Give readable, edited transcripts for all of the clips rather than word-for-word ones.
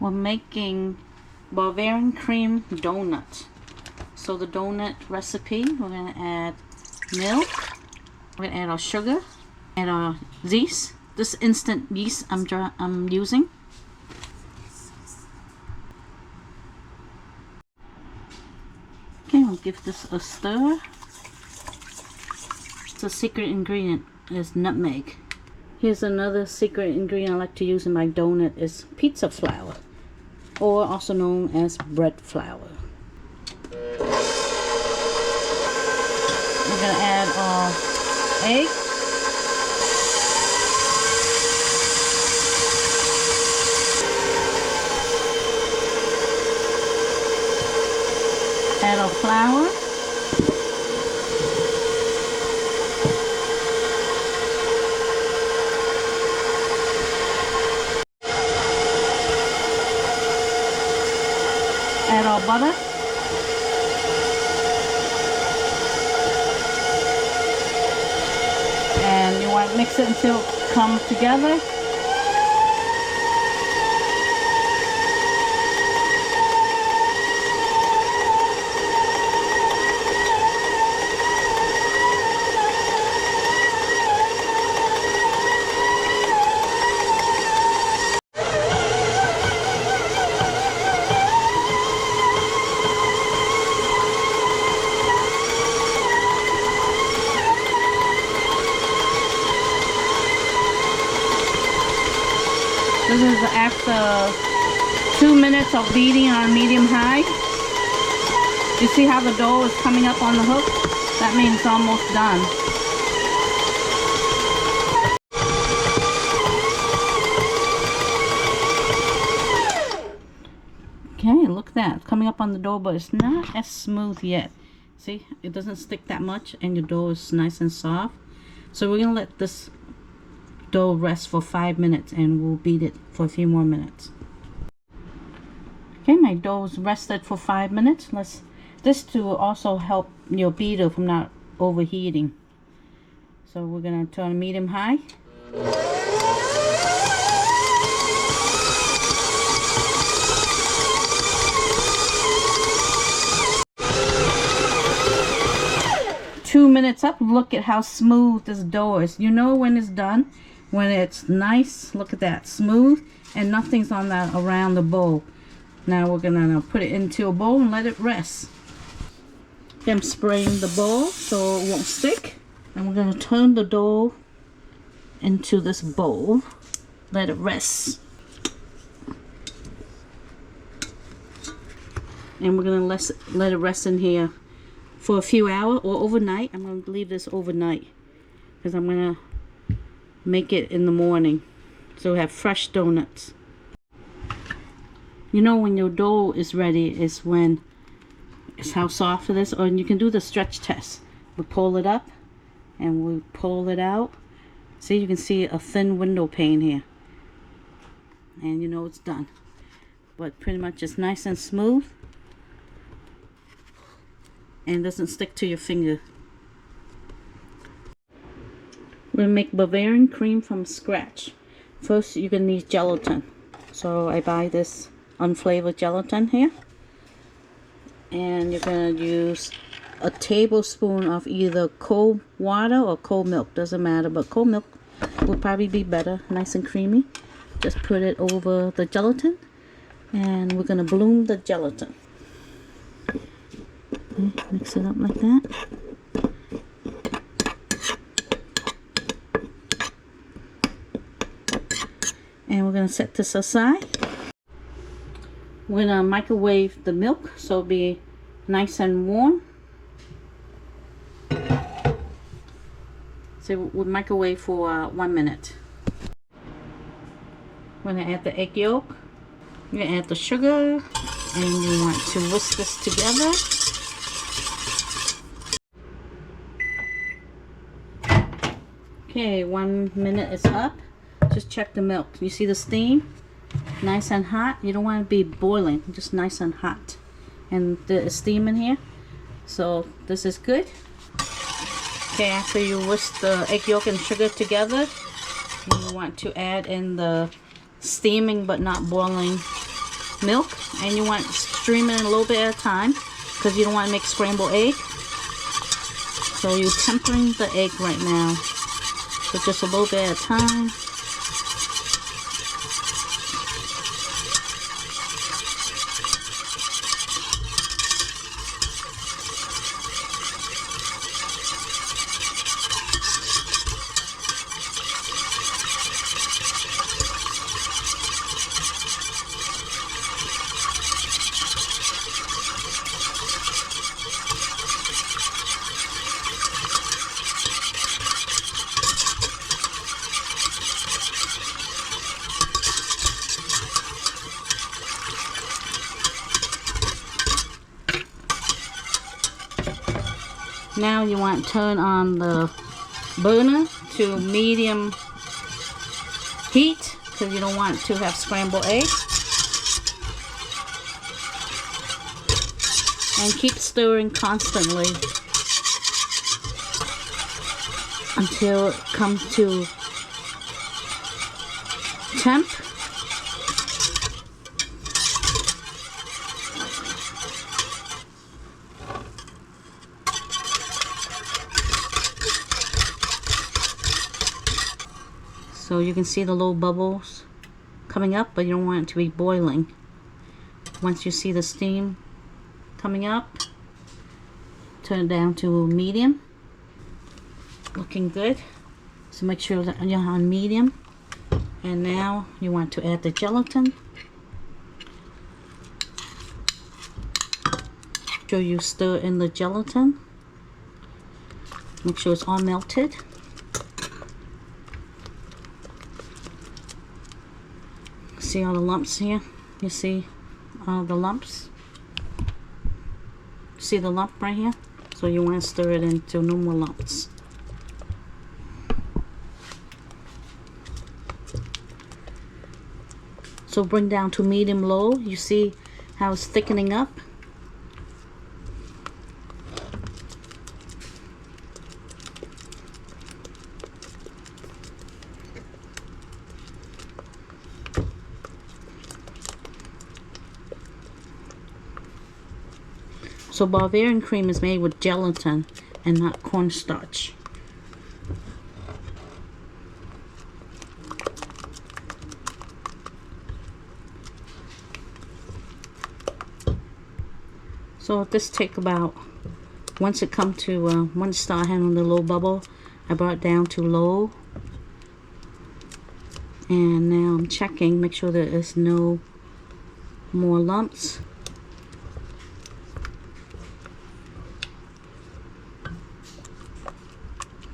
We're making Bavarian cream donut. So the donut recipe, we're going to add milk, we're going to add our sugar, add our yeast. This instant yeast I'm using. Okay, we'll give this a stir. The secret ingredient is nutmeg. Here's another secret ingredient I like to use in my donut is pizza flour, or also known as bread flour. We're going to add our egg. Add our flour. Add our butter. And you want to mix it until it comes together. This is after 2 minutes of beating on medium high. You see how the dough is coming up on the hook? That means it's almost done. Okay, look at that. It's coming up on the dough, but it's not as smooth yet. See, it doesn't stick that much and your dough is nice and soft. So we're going to let this dough rest for 5 minutes and we'll beat it for a few more minutes. Okay, my dough's rested for 5 minutes. This to also help your beater from not overheating. So we're gonna turn medium high. Two minutes up. Look at how smooth this dough is. You know when it's done when it's nice. Look at that, smooth, and nothing's on that around the bowl. Now we're gonna put it into a bowl and let it rest. I'm spraying the bowl so it won't stick, and we're gonna turn the dough into this bowl. Let it rest, and we're gonna let it rest in here for a few hours or overnight. I'm gonna leave this overnight because I'm gonna make it in the morning so we have fresh donuts. You know when your dough is ready is when it's how soft it is. Or you can do the stretch test. We pull it up and we pull it out. See, you can see a thin window pane here, and you know it's done. But pretty much it's nice and smooth and doesn't stick to your finger. We're gonna make Bavarian cream from scratch. First you're gonna need gelatin. So I buy this unflavored gelatin here. And you're gonna use a tablespoon of either cold water or cold milk. Doesn't matter, but cold milk will probably be better, nice and creamy. Just put it over the gelatin and we're gonna bloom the gelatin. Okay, mix it up like that. And we're going to set this aside. We're going to microwave the milk so it'll be nice and warm. So we'll microwave for 1 minute. We're going to add the egg yolk. You're going to add the sugar. And you want to whisk this together. Okay, 1 minute is up. Just check the milk. You see the steam? Nice and hot. You don't want to be boiling, just nice and hot. And the steam in here. So this is good. Okay, after you whisk the egg yolk and sugar together, you want to add in the steaming but not boiling milk, and you want to stream it a little bit at a time because you don't want to make scrambled egg. So you're tempering the egg right now. So just a little bit at a time. Now you want to turn on the burner to medium heat because you don't want to have scrambled eggs. And keep stirring constantly until it comes to temp. So you can see the little bubbles coming up, but you don't want it to be boiling. Once you see the steam coming up, turn it down to medium. Looking good. So make sure that you're on medium. And now you want to add the gelatin. Make sure you stir in the gelatin. Make sure it's all melted. See all the lumps here? You see all the lumps? See the lump right here? So you want to stir it until no more lumps. So bring down to medium low. You see how it's thickening up? So Bavarian cream is made with gelatin and not cornstarch. So this take about, once it come to, once it start having the low bubble, I brought it down to low. And now I'm checking, make sure there is no more lumps.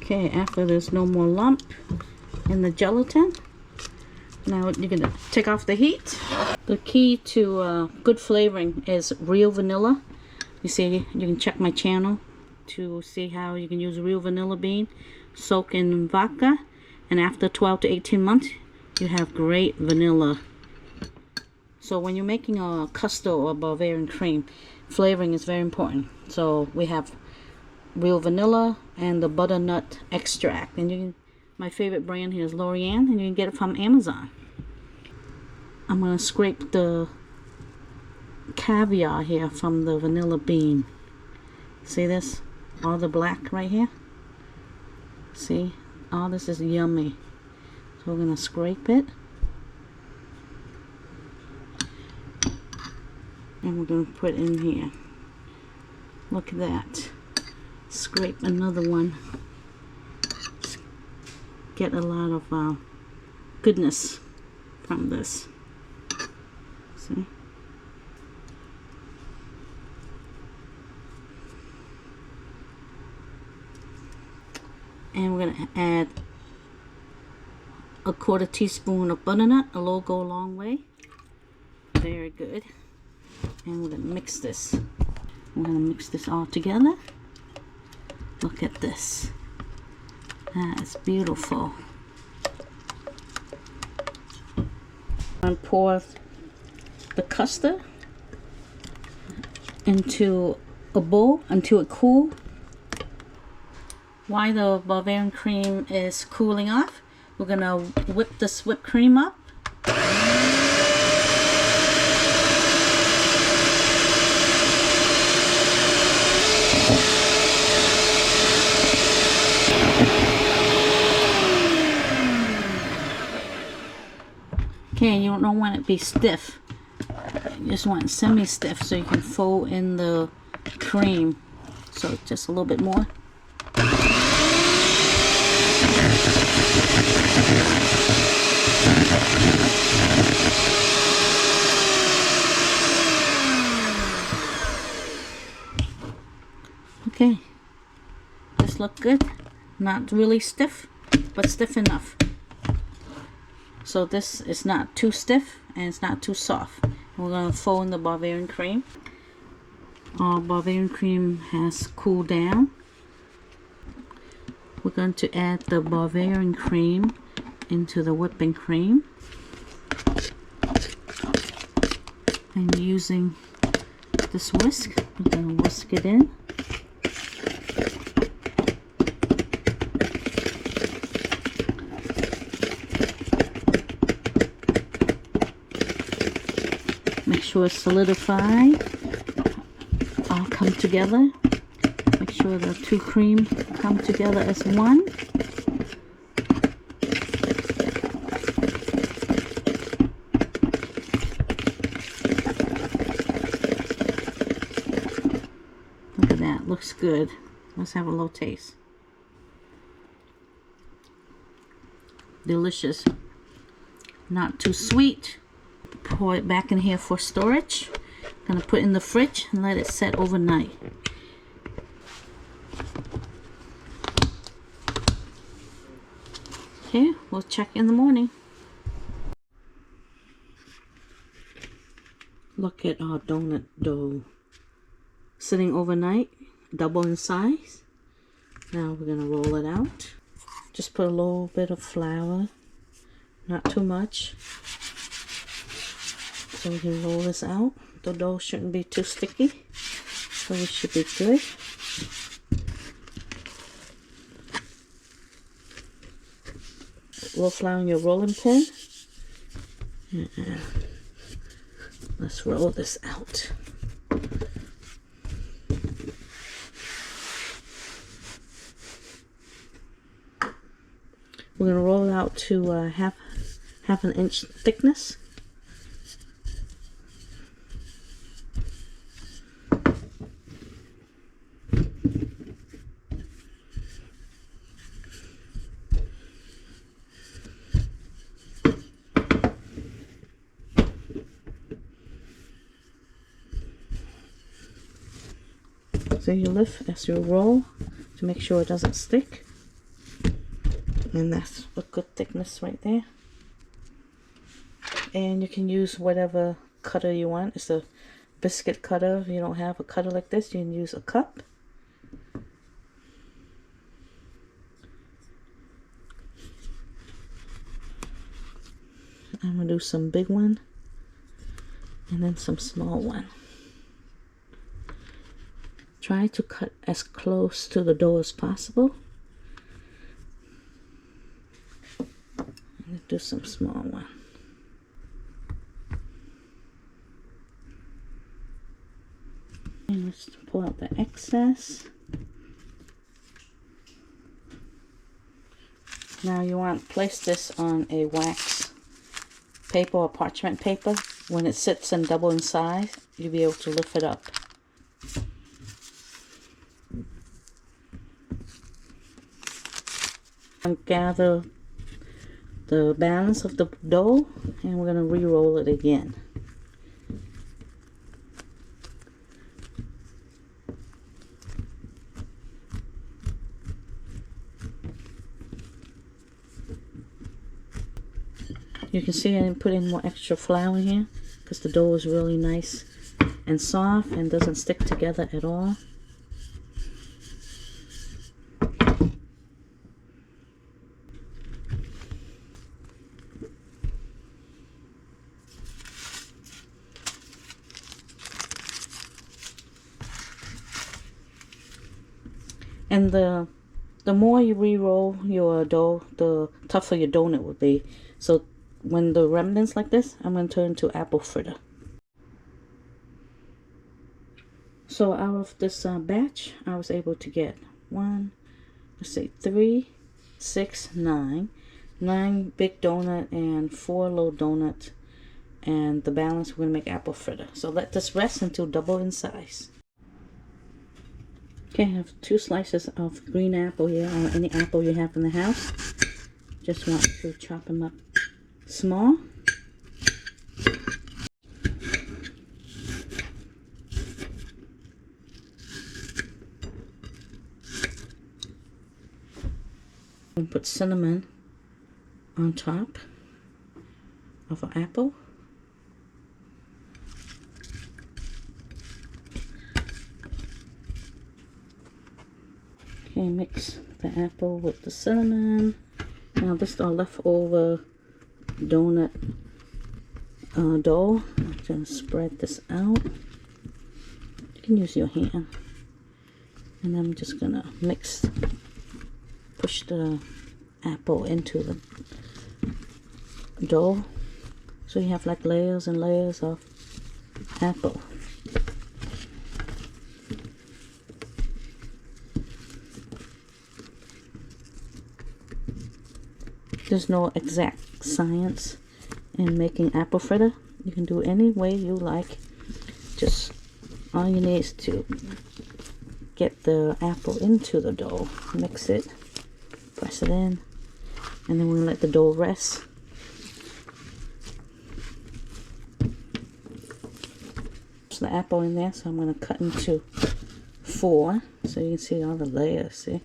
Okay, after there's no more lump in the gelatin, now you're going to take off the heat. The key to good flavoring is real vanilla. You see, you can check my channel to see how you can use real vanilla bean, soak in vodka, and after 12 to 18 months, you have great vanilla. So when you're making a custard or Bavarian cream, flavoring is very important. So we have real vanilla and the butternut extract, and you can, my favorite brand here is L'Oreal, and you can get it from Amazon. I'm going to scrape the caviar here from the vanilla bean. See this? All the black right here? See? All this is yummy. So we're going to scrape it. And we're going to put it in here. Look at that. Scrape another one. Get a lot of goodness from this. See? And we're going to add a 1/4 teaspoon of butternut. It'll go a long way. Very good. And we're going to mix this. We're going to mix this all together. Look at this. That is beautiful. And pour the custard into a bowl until it cools. While the Bavarian cream is cooling off, we're going to whip this whipped cream up. Okay, you don't want it to be stiff. You just want it semi-stiff so you can fold in the cream. So just a little bit more. Okay, this looks good. Not really stiff, but stiff enough. So this is not too stiff and it's not too soft. We're going to fold in the Bavarian cream. Our Bavarian cream has cooled down. We're going to add the Bavarian cream into the whipping cream. And using this whisk, we're going to whisk it in. Make sure it's solidified. All come together. Make sure the two cream come together as one. Look at that, looks good. Let's have a little taste. Delicious. Not too sweet. Pour it back in here for storage. Gonna put it in the fridge and let it set overnight. Okay, we'll check in the morning. Look at our donut dough. Sitting overnight, double in size. Now we're gonna roll it out. Just put a little bit of flour, not too much. So we can roll this out. The dough shouldn't be too sticky, so it should be good. A little flour in your rolling pin. Let's roll this out. We're gonna roll it out to half an inch thickness. So you lift as you roll to make sure it doesn't stick. And that's a good thickness right there. And you can use whatever cutter you want. It's a biscuit cutter. If you don't have a cutter like this, you can use a cup. I'm going to do some big one and then some small one. Try to cut as close to the dough as possible. And do some small one. And let's pull out the excess. Now you want to place this on a wax paper or parchment paper. When it sits and double in size, you'll be able to lift it up. And gather the balance of the dough, and we're going to re-roll it again. You can see I didn't put in more extra flour here because the dough is really nice and soft and doesn't stick together at all. And the more you re-roll your dough, the tougher your donut will be. So when the remnants like this, I'm going to turn to apple fritter. So out of this batch, I was able to get 3, 6, 9, 9 big donut and 4 little donuts, and the balance we're gonna make apple fritter. So let this rest until double in size. Okay, I have 2 slices of green apple here, or any apple you have in the house. Just want to chop them up small. And put cinnamon on top of an apple. Okay, mix the apple with the cinnamon. Now this is our leftover donut dough. I'm going to spread this out. You can use your hand. And I'm just going to push the apple into the dough. So you have like layers and layers of apple. There's no exact science in making apple fritter. You can do it any way you like. Just all you need is to get the apple into the dough, mix it, press it in, and then we're gonna let the dough rest. There's the apple in there, so I'm gonna cut into 4 so you can see all the layers. See?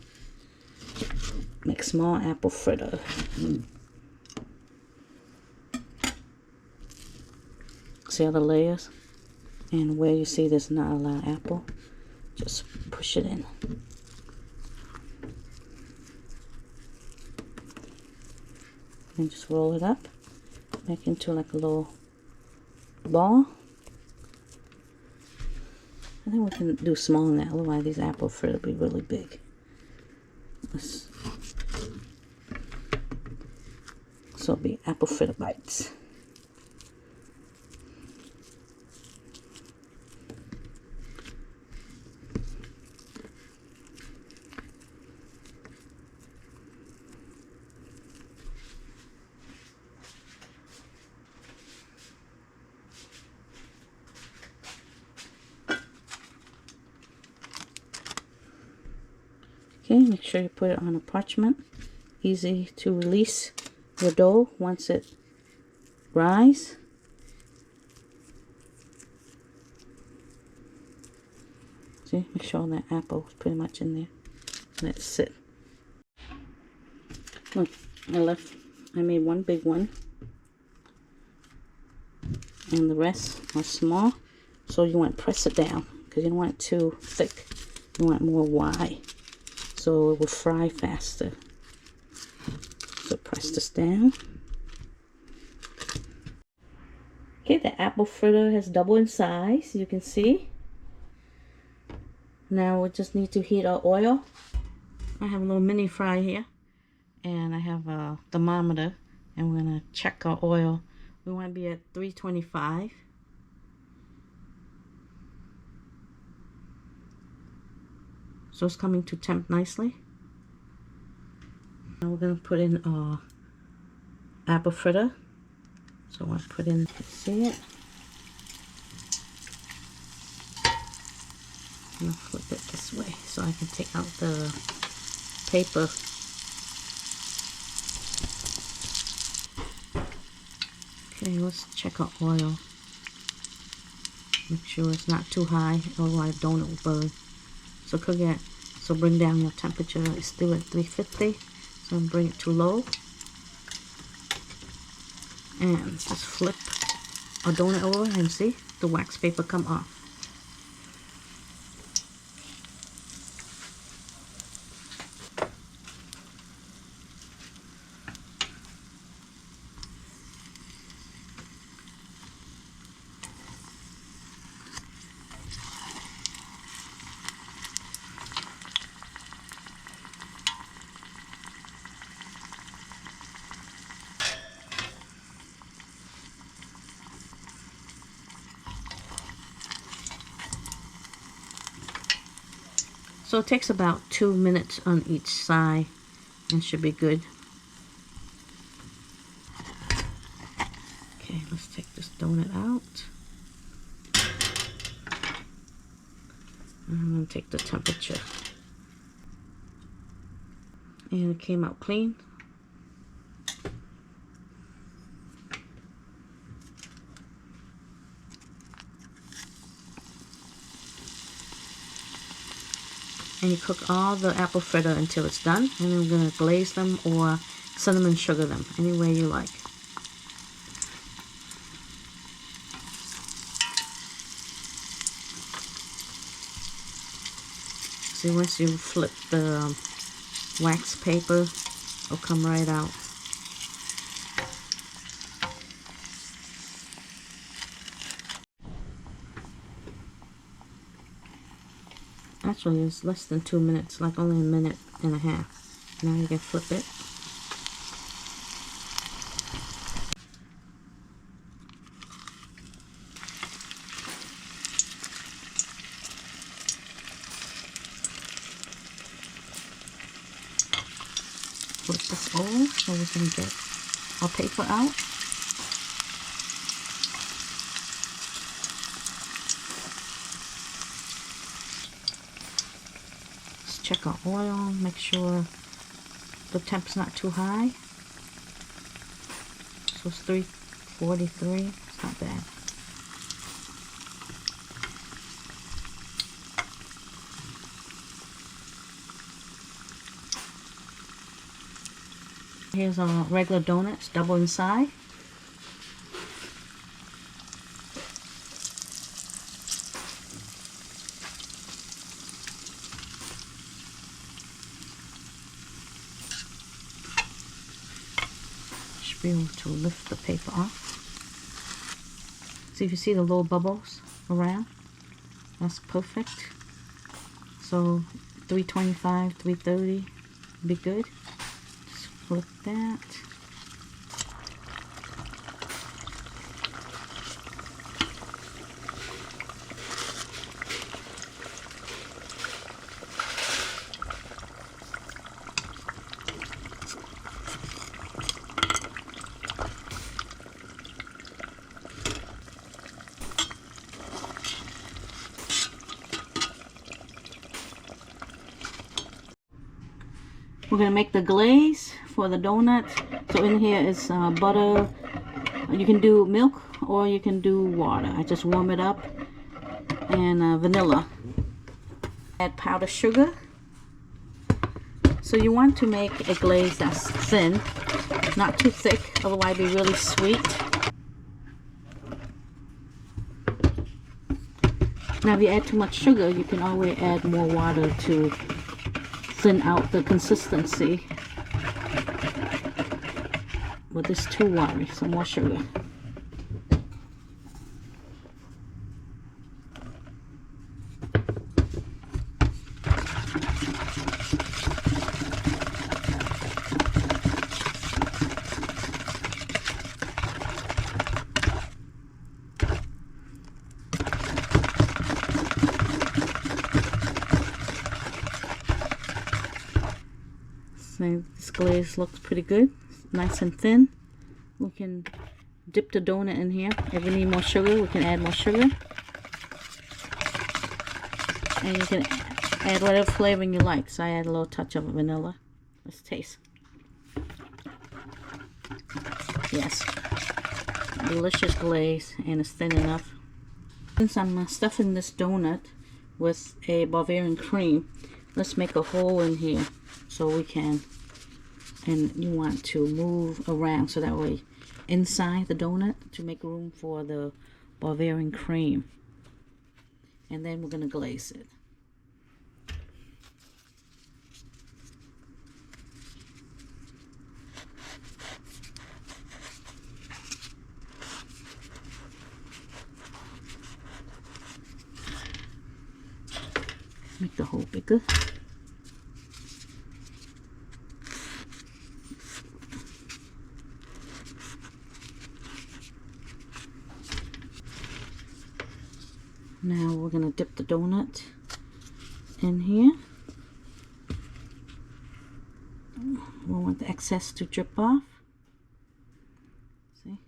Make small apple fritter. See all the layers? And where you see there's not a lot of apple, just push it in. And just roll it up, make into like a little ball. I think we can do small now, otherwise these apple fritter will be really big. So it'll be apple fritter bites. Okay, make sure you put it on a parchment. Easy to release your dough once it rise. See, make sure that apple is pretty much in there. Let it sit. Look, I made one big one. And the rest are small. So you want to press it down because you don't want it too thick. You want it more wide, so it will fry faster. So press this down. Okay, the apple fritter has doubled in size, you can see. Now we just need to heat our oil. I have a little mini fry here, and I have a thermometer, and we're gonna check our oil. We want to be at 325. So it's coming to temp nicely. Now we're going to put in our apple fritter. So I'm going to put in, see it? I'm going to flip it this way so I can take out the paper. Okay, let's check our oil. Make sure it's not too high, otherwise donut will burn. So bring down your temperature. It's still at 350. So bring it to low. And just flip our donut over and see the wax paper come off. So it takes about 2 minutes on each side and should be good. Okay, let's take this donut out. I'm going to take the temperature. And it came out clean. And you cook all the apple fritter until it's done. And then we're going to glaze them or cinnamon sugar them, any way you like. See, once you flip the wax paper, it'll come right out. Actually, it's less than 2 minutes, like only a minute and a half. Now you can flip it. Flip this over so we can get our paper out. Let's check our oil, make sure the temp's not too high. So it's 343, it's not bad. Here's our regular donuts, double inside. Should be able to lift the paper off. See if you see the little bubbles around? That's perfect. So 325, 330 would be good. Flip that. We're going to make the glaze for the donut. So in here is butter. You can do milk or you can do water. I just warm it up. And vanilla. Add powdered sugar. So you want to make a glaze that's thin, not too thick, otherwise it'll be really sweet. Now if you add too much sugar, you can always add more water to thin out the consistency. But it's too watery, some more sugar. So this glaze looks pretty good, nice and thin. We can dip the donut in here. If we need more sugar, we can add more sugar. And you can add whatever flavoring you like. So I add a little touch of vanilla. Let's taste. Yes, delicious glaze, and it's thin enough. Since I'm stuffing this donut with a Bavarian cream, let's make a hole in here so we can, and you want to move around so that way inside the donut to make room for the Bavarian cream. And then we're going to glaze it. Make the hole bigger. Now we're going to dip the donut in here. We want the excess to drip off. See?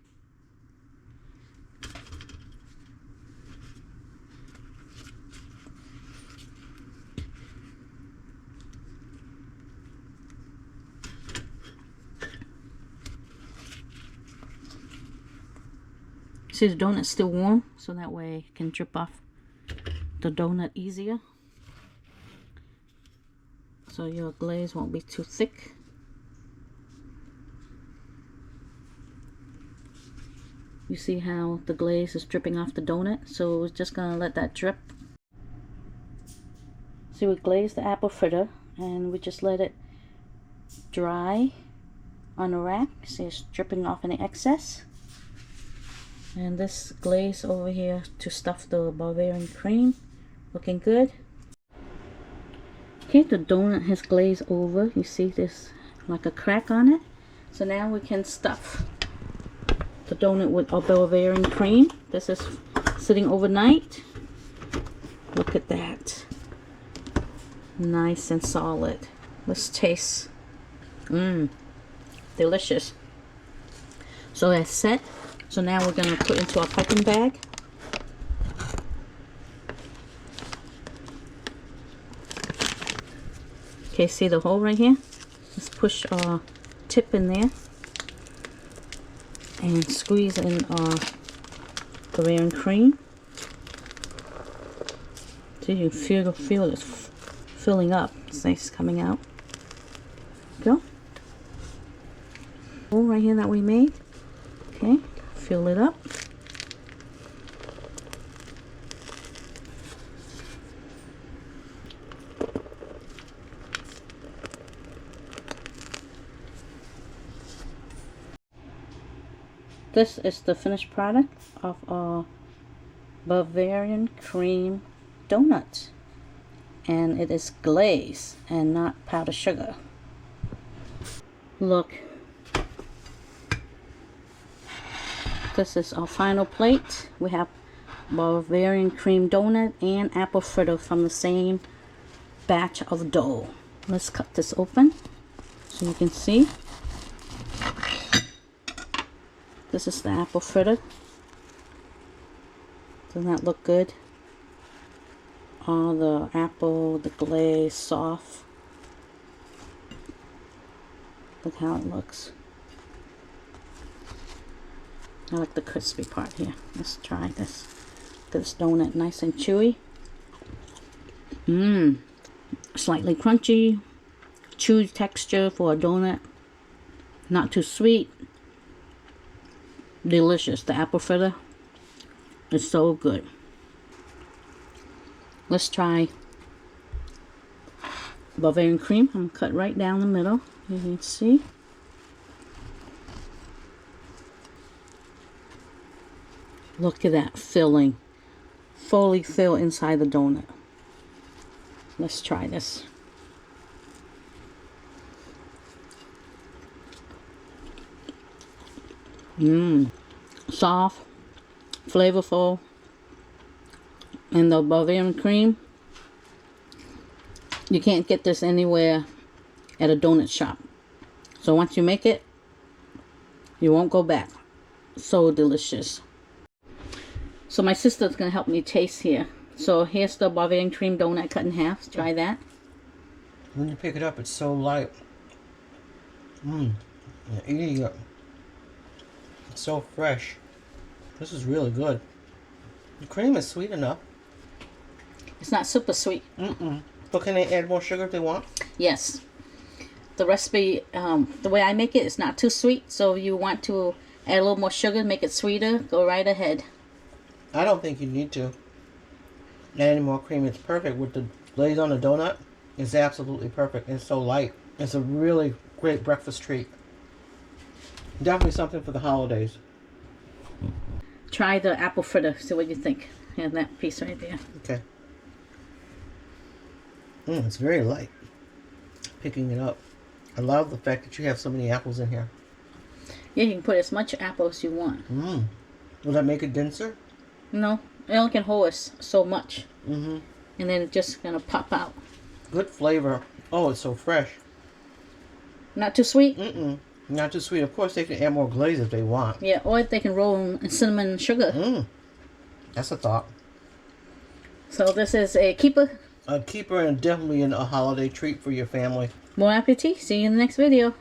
See, the donut's still warm, so that way it can drip off the donut easier. So your glaze won't be too thick. You see how the glaze is dripping off the donut? So we're just gonna let that drip. See, we glazed the apple fritter and we just let it dry on the rack. See, it's dripping off any excess. And this glaze over here to stuff the Bavarian cream, looking good. Okay, the donut has glazed over. You see there's like a crack on it. So now we can stuff the donut with our Bavarian cream. This is sitting overnight. Look at that. Nice and solid. Let's taste. Delicious. So that's set. So now we're going to put into our piping bag. Okay, see the hole right here? Let's push our tip in there and squeeze in our Bavarian cream. So you can feel it filling up. It's nice coming out. Go. Hole right here that we made. Okay, fill it up. This is the finished product of our Bavarian cream donuts, and it is glaze and not powdered sugar. Look, this is our final plate. We have Bavarian cream donut and apple fritter from the same batch of dough. Let's cut this open so you can see. This is the apple fritter. Doesn't that look good? All the apple, the glaze, soft. Look how it looks. I like the crispy part here. Let's try this. Look at this donut, nice and chewy. Slightly crunchy, chewy texture for a donut. Not too sweet. Delicious. The apple fritter is so good. Let's try Bavarian cream. I'm cut right down the middle. You can see. Look at that filling. Fully filled inside the donut. Let's try this. Soft, flavorful, and the Bavarian cream, you can't get this anywhere at a donut shop. So once you make it, you won't go back. So delicious. So my sister's gonna help me taste here. So here's the Bavarian cream donut cut in half. Try that. When you pick it up, it's so light. You're eating it. It's so fresh. This is really good. The cream is sweet enough. It's not super sweet. But can they add more sugar if they want? Yes. The recipe, the way I make it, is not too sweet. So if you want to add a little more sugar, make it sweeter, go right ahead. I don't think you need to add any more cream. It's perfect with the glaze on the donut. It's absolutely perfect. It's so light. It's a really great breakfast treat. Definitely something for the holidays. Try the apple fritter. See what you think. And that piece right there. Okay. It's very light. Picking it up. I love the fact that you have so many apples in here. Yeah, you can put as much apple as you want. Will that make it denser? No, it only can hold us so much. And then it's just gonna pop out. Good flavor. Oh, it's so fresh. Not too sweet? Not too sweet. Of course, they can add more glaze if they want. Yeah, or they can roll in cinnamon and sugar. That's a thought. So this is a keeper. A keeper and definitely a holiday treat for your family. Bon appetit. See you in the next video.